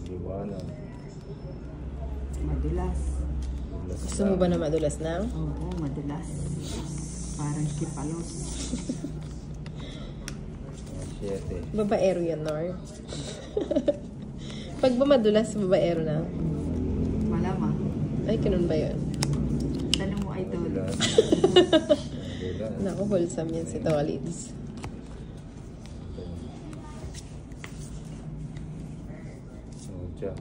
Liwanag. Madulas. Gusto mo ba na madulas na? Oo, madulas. Parang sipalos. 7. Babaero yan, Nor. Pag ba madulas, babaero na? Malamang. Ay, ganun ba yun? Tanong mo ay Tolits. Naku, wholesome yan si Tolits. Ocha.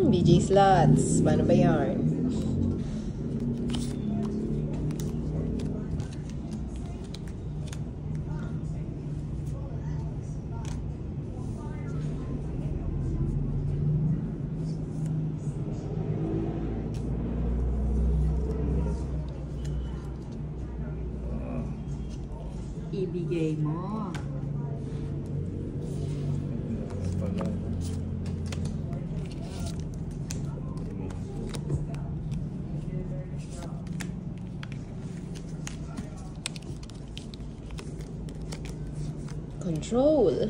BJ Slots. Paano ba yarn? Ibigay mo. Control.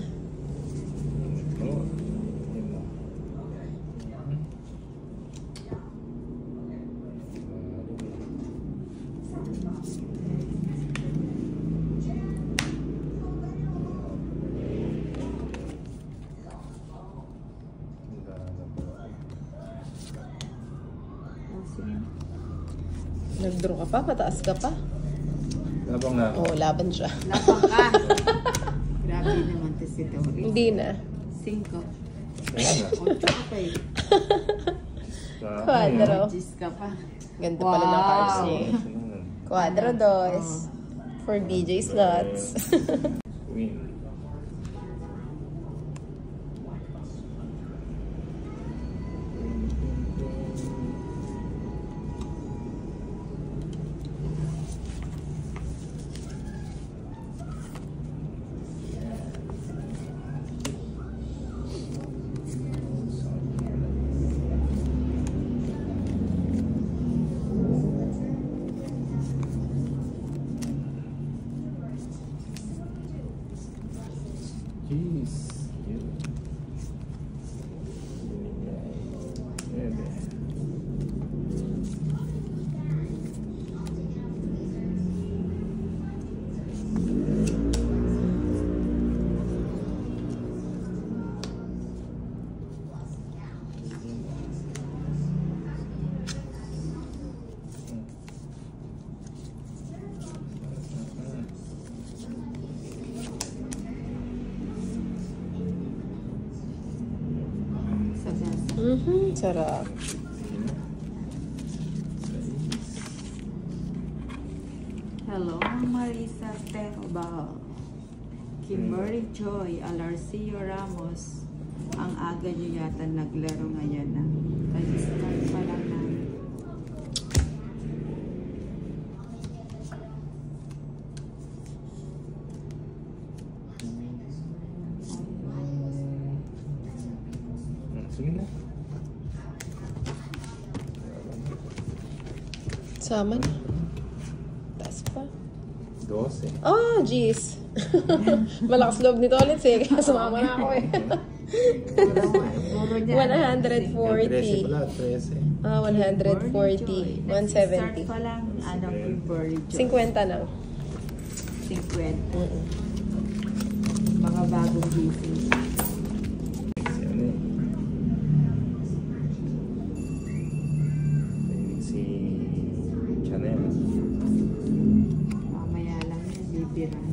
Nag-draw ka pa? Mataas ka pa? Labang na. Oo, laban siya. Lapang ka. Grabe naman to si Tolits. Hindi na. 5. Ayan na. 8 ka pa eh. Quadro. Gis ka pa. Ganda pala ng cards niya eh. Quadro dos. For BJ Slots. Queen. Jeez. Sarap. Hello, Marisa Terobal. Kimberly Joy, Alarcio Ramos. Ang aga nyo yata naglaro ngayon na. Kasi start pa lang na. Sige na. Sama na. Taas pa. 12. Oh, jeez. Malakas loob ni Tolits eh. Kaya sumama na ako eh. 140. 13 pala, 13. Ah, 140. 170. Start pa lang, Kimberly Joy. 50 na. 50. Mga bagong gising. Si Chanel. Mamaya lang yan, bibirang.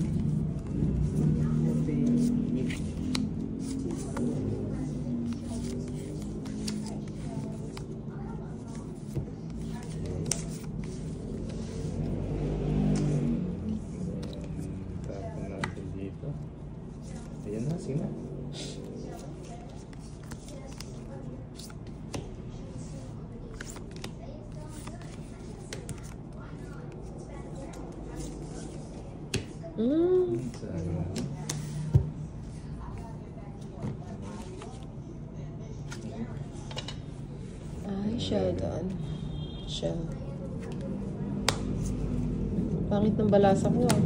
Tapon natin dito. Ayan na, sige na. Sayang. Ay, Sheldon. Shell. Pangit ng balasa ko ah.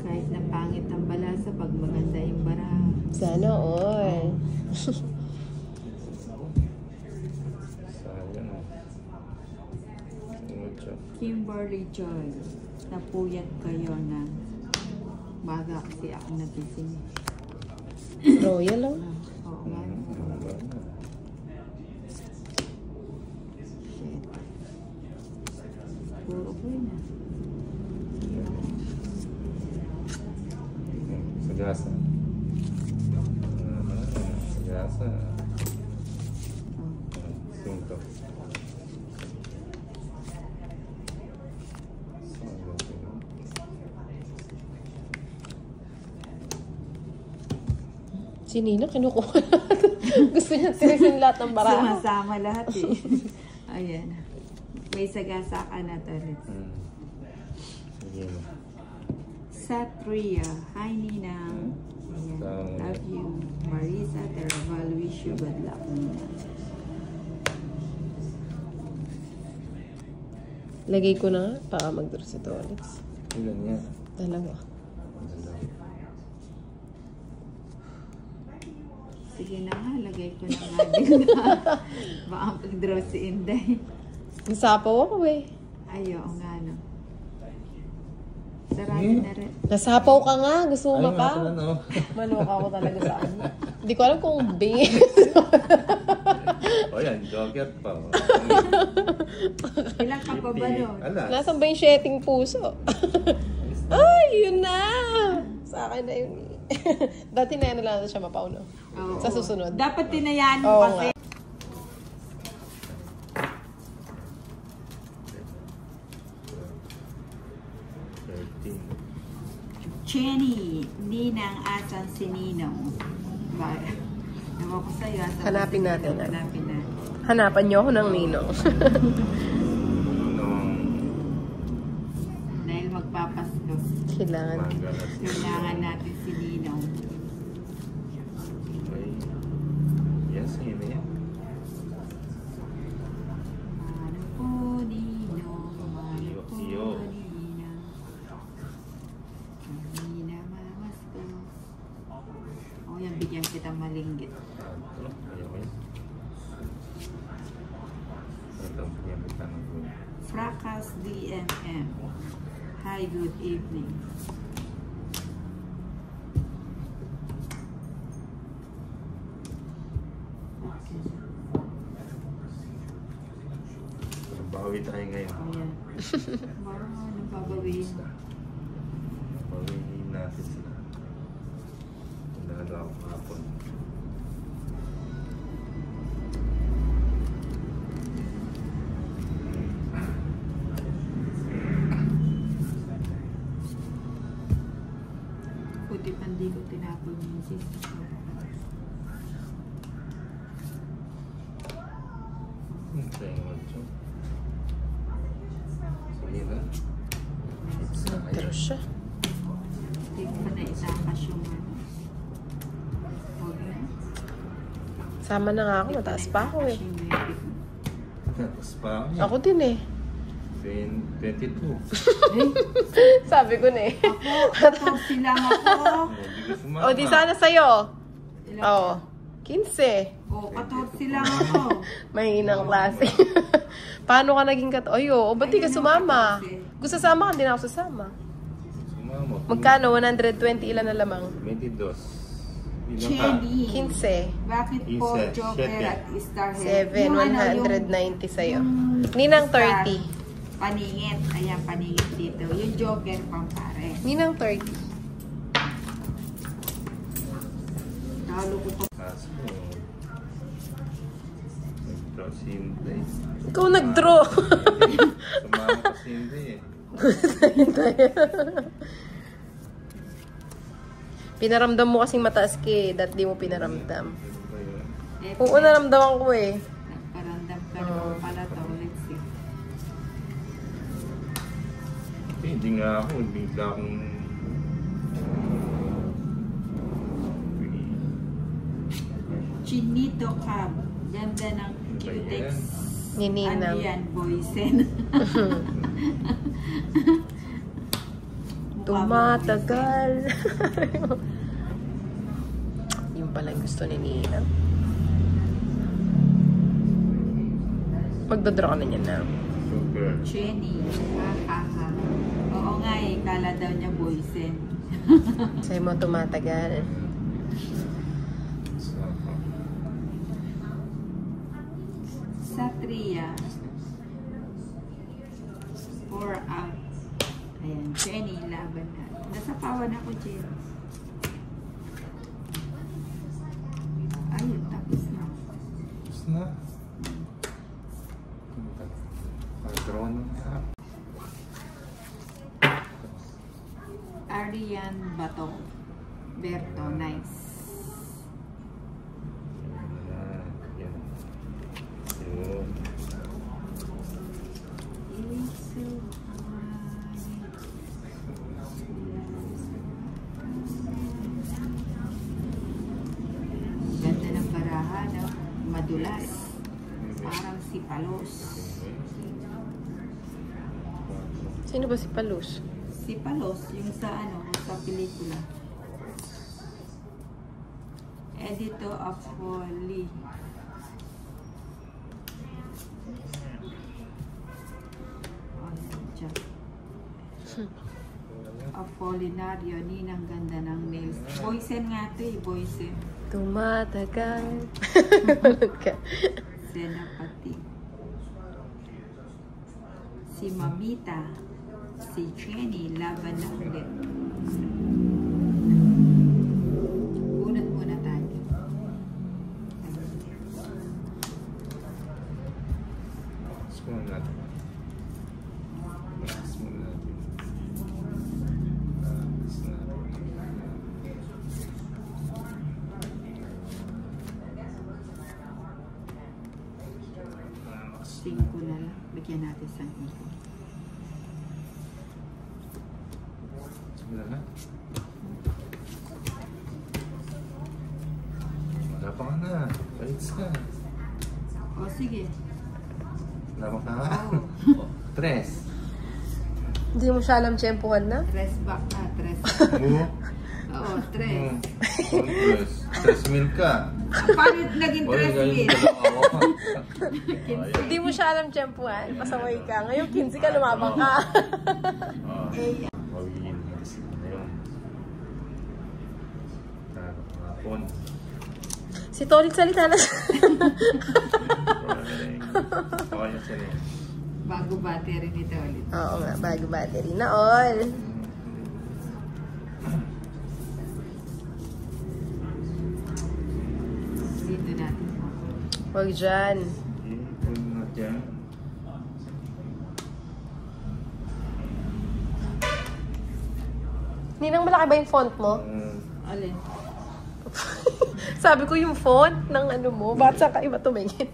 Kahit na pangit ang balasa, pag maganda yung bara. Sana all. Sayang. Mucho. Kimberly Joy, napuyat kayo na baga kasi ako nagising. Royal oh. Oo nga. Shit. Puro ko yun ah. Sagasa. Sagasa. Oh. Sunto. Si Nina, kinukuha lahat. Gusto niya tirisin lahat ng baraha. Sumasama lahat eh. Ayan. May sagasa ka na to. Sige mo. Satria. Hi, Ninang. Ayan. Love you. Marisa Teraval. Wish you good luck, Ninang. Lagay ko na nga para mag-draw si Tolitz. Ilan yan? Talaga. Sige na nga, lagay ko na nga din na. Baka pag-draw si Inday. Nasapaw ako eh. Ayaw nga no. Sarado na rin. Nasapaw ka nga. Gusto mo Ay, mapa? nga pala, no? Maloka ako talaga sa kanya. Hindi ko alam kung bing. O yan, Joker pa. Ilang ka pa ba nun? Alas. Nasaan ba yung sheting puso? Ay, yun na! Sa akin na yun. Dati na yan lang siya mapaw, no? Oo. Sa susunod. Dapat tinayaan mo Oo kasi. nga. Jenny, Ninang Asan si Ninong. Bye. Ewan ko sa'yo. Hanapin natin. Hanapin natin. Hanapan niyo ako ng ninong. Dahil magpapasko. Kailangan natin si Ninong. Yes, yun yan. Mano po, Ninong. Mano po, Iyo. Ninang. Hindi na mamasko. O yan, bigyan kita malinggit. Ito, ayaw yan. Ito, yan, bitang ko. Fracas DMM. Hi, good evening. Okay. Bawi tayo ngayon. Ayan. Marang ano babawiin. Bawiin natin sila. Nagdala ako kahapon. Puti pandi ko tinapon yung sis. Tayo mo ito. Sige na. Nagdraw siya. Hindi ko pa na itakas yung ano. Huwag na. Sama na nga ako. Mataas pa ako eh. Tapos pa ako. Ako din eh. 22. Sabi ko na eh. Ako, sila ako. Hindi ko sumama. O, di sana sa'yo. Ilan Oo. ka? 15. O, 14 lang ako. Mahinang klase. Paano ka naging o, ba't di ka sumama? Gusto sama ka, hindi na ako sasama. Sumama. Magkano? 120 ilan na lamang? 22. Ilan ka? Jenny. 15. Bakit po 15, Joker 7. at Star 7, Yung ano, 190 sa'yo. yung Ninang Star, 30. Paningit. Ayan, paningit dito. Yung Joker pang pare. Ninang 30. Talo ko pa. Kaso, nag-draw si Inday. Ikaw nag-draw. Sumama ka si Inday eh. Pinaramdam mo kasing mataas ka dat di mo pinaramdam. Ano ba yun? Eh, Oo, naramdaman ko eh. nagparandam ka naman pala to. Let's see. Hindi nga ako. Bigla akong... Chinito Cab. Ganda ng cutex. Nininang. Ano yan, boysen? Tumatagal. Yung pala yung gusto ni Ninang. Magdodraw ka na niya na. Super. Jenny. Oo nga eh, kala daw niya boysen. Sa'yo mo tumatagal. Satria. 4 out. Ayan, Jenny, laban na. Nasapawan ako, Jenny. Ayun, tapos na. Tapos na. Pag-draw na nga. Arian Bato. Berto, nice. Yan. Yun. Ganda ng baraha, no? Madulas. Parang si Palos. Sino ba si Palus? Si Palos, yung sa ano, sa pelikula. Editor of Folly. Apolinario, Ninang ganda ng nails. Boysen nga ito eh, boysen. Tumatagal. Senapati. Si Mamita. Si Jenny, laban na ulit. Unat muna tayo. Tapos muna natin. Tapos muna natin. Tapos natin. 5 na lang. Bigyan natin sa iko. Wala na. Wala pa ka na. Baliks ka. O sige. Wala pa ka nga. Tres. Hindi mo siya alam tiyempuhan na? 3 back na. 3. Mo. Oo, 3. Tres. 3,000 ka. Paano naging Oy, 3 ganyan mil? dalawa ka. Hindi mo siya alam tiyempuhan. Pasaway ka. Ngayon 15 ka, lumabang ka. Mawin kasi na yun. Hapon. Si Tolit salita na. Okay na siya rin. Bago battery nito ulit. Oo nga, bago battery na all. Dito natin. Huwag dyan. Ipon na dyan. Ninang, malaki ba yung font mo? Alin? Sabi ko yung font ng ano mo. Bakit saan ka iba tumingin?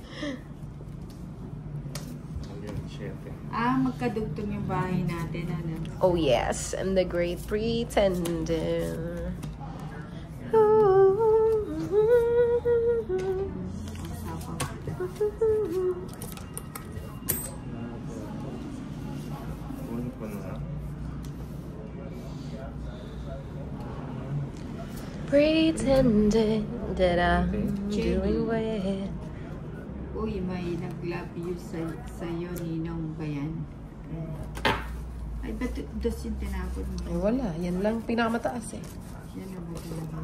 Magkadugtong yung bahay natin. Ano? Oh yes, I'm the great pretender. Pretending that I'm doing well. Uy, may nag-love you sa'yo, Ninong ba yan? Ay, ba't dos yung tinapon mo? Ay wala, yan lang pinakamataas eh. Yan na ba talaga?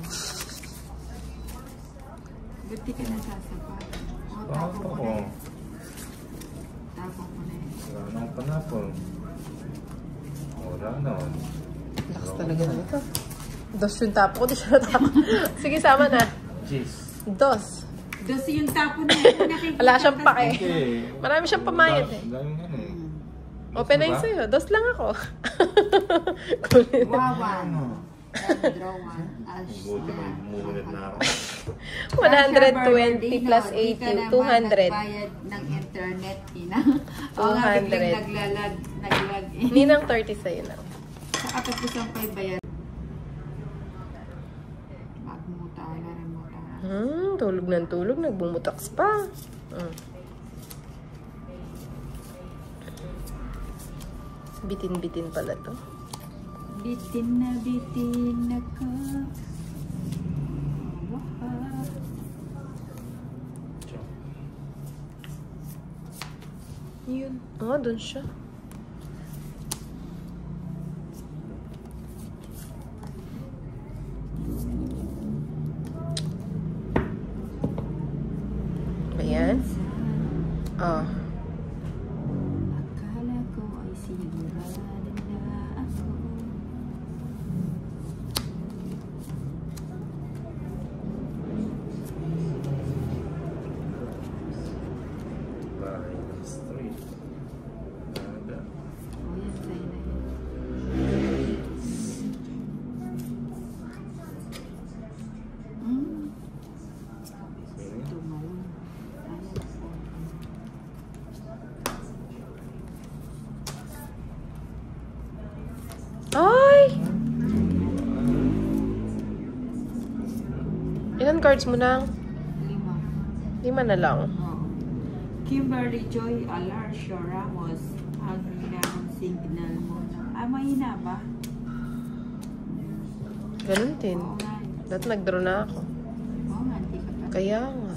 Ba't di ka nasasapat? Tapon ko na yan. Tapon ko na yan. Wala na akong panapon. Wala na. Lakas talaga na ito. Dos yung tapo ko, di siya natapon. Sige, sama na. Jeez. Dos. Dos yung tapon na yan. Wala siyang pake. Okay. Marami siyang pamayat eh. Daming ano eh. Open na yun sa'yo. Dos lang ako. Wawan. Draw one. Buti may mumunod na ako. 120 plus 80, 200. Nagbayad ng internet, Ina. O nga, biglang naglag Ninang 30 sa'yo na. Sa katapusan pa'y bayad. Magmutala rin mo ta. Tulog ng tulog. Nagbumutaks pa. Bitin-bitin pala to. Bitin na ka. Yun. Oo, dun siya. Ayan. Oh. Akala ko ay sigurado na ako. Minus 3. Nada. O yan, sa'yo na yan. Tumalong. Ayaw po. Ay! Ilan cards mo na? 5. 5 na lang. Oo. Kimberly Joy Alarcio Ramos, ang hina ng signal mo na. Ah, mahina ba? Ganun din. Oo nga. Dati nag-draw na ako. Oo nga, hindi ka pa. Kaya nga.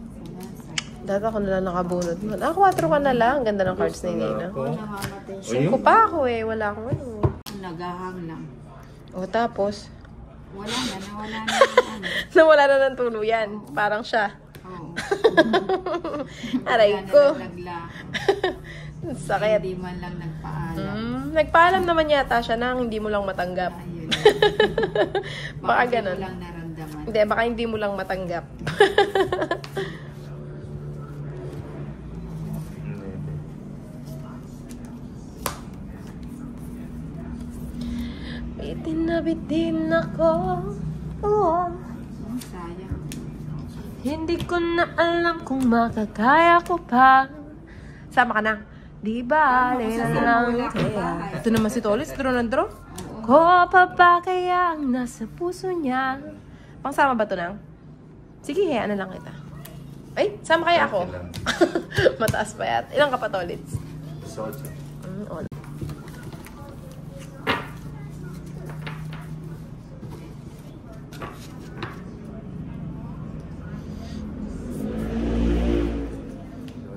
Salasa. Dati ako na lang nakabunod man. 4 ka na lang. Ang ganda ng cards ni Nina. Oo, namamatay O, siya. yun. 5 pa ako eh. Wala akong ano. Nagahang lang. O tapos, Wala na, nawala na yung ano. nawala na ng tuluyan. Parang siya. Oo. Aray Wala na ko. naglagla. Sakit. Hindi man lang nagpaalam. Nagpaalam naman yata siya nang hindi mo lang matanggap. Ayun. Baka hindi ganun. mo lang naramdaman. Hindi, baka hindi mo lang matanggap. Bitin na bitin ako. Oo. Sayang. Hindi ko na alam kung makakaya ko pa. Sama ka na. Di ba, alin lang kaya. Ito naman si Tolis, draw ng draw. Ko pa ba kaya ang nasa puso niya? Pangsama ba ito nang? Sige, hayaan na lang kita. Ay, sama kaya ako. Mataas pa yat. Ilang ka pa, Tolits? Soja. Oo.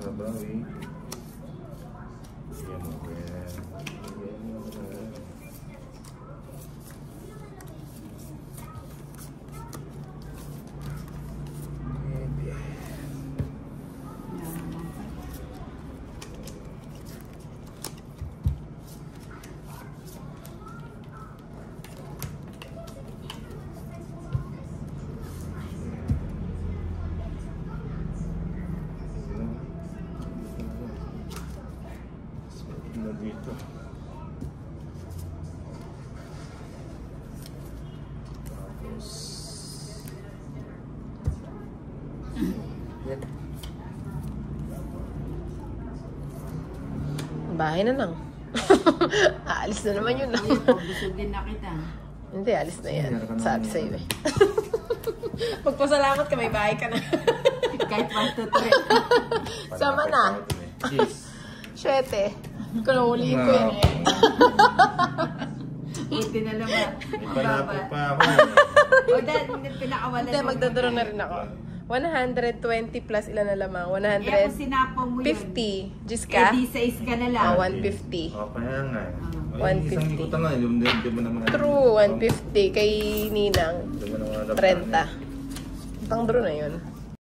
Babawi. Yan mo yan. Wala naman pa. Dito. Tapos yan. Bahay na lang. Aalis na naman yun. Uy, pabusog din na kita. Hindi, alis na yan. Meron ka na Sabi yan. sa'yo eh. Magpasalamat ka, may bahay ka na. Kahit 1, 2, 3. Sama na. Cheese. 7. Kung nahuliin ko yan eh. Buti na naman. May panapo pa ako. O dahil pinakawalan. Hindi, magdadaro na rin ako. 120 plus ilan na lamang? Eh, kung sinapo mo yun. 150. Jis Eh, ka? di 6 ka na lang. 150. O, kaya nga. Ah. Ay, 150. Isang ikutan nga. Hindi mo naman. True, 150. Kay Ninang, Hindi mo naman alam. 30. Pang draw na yun.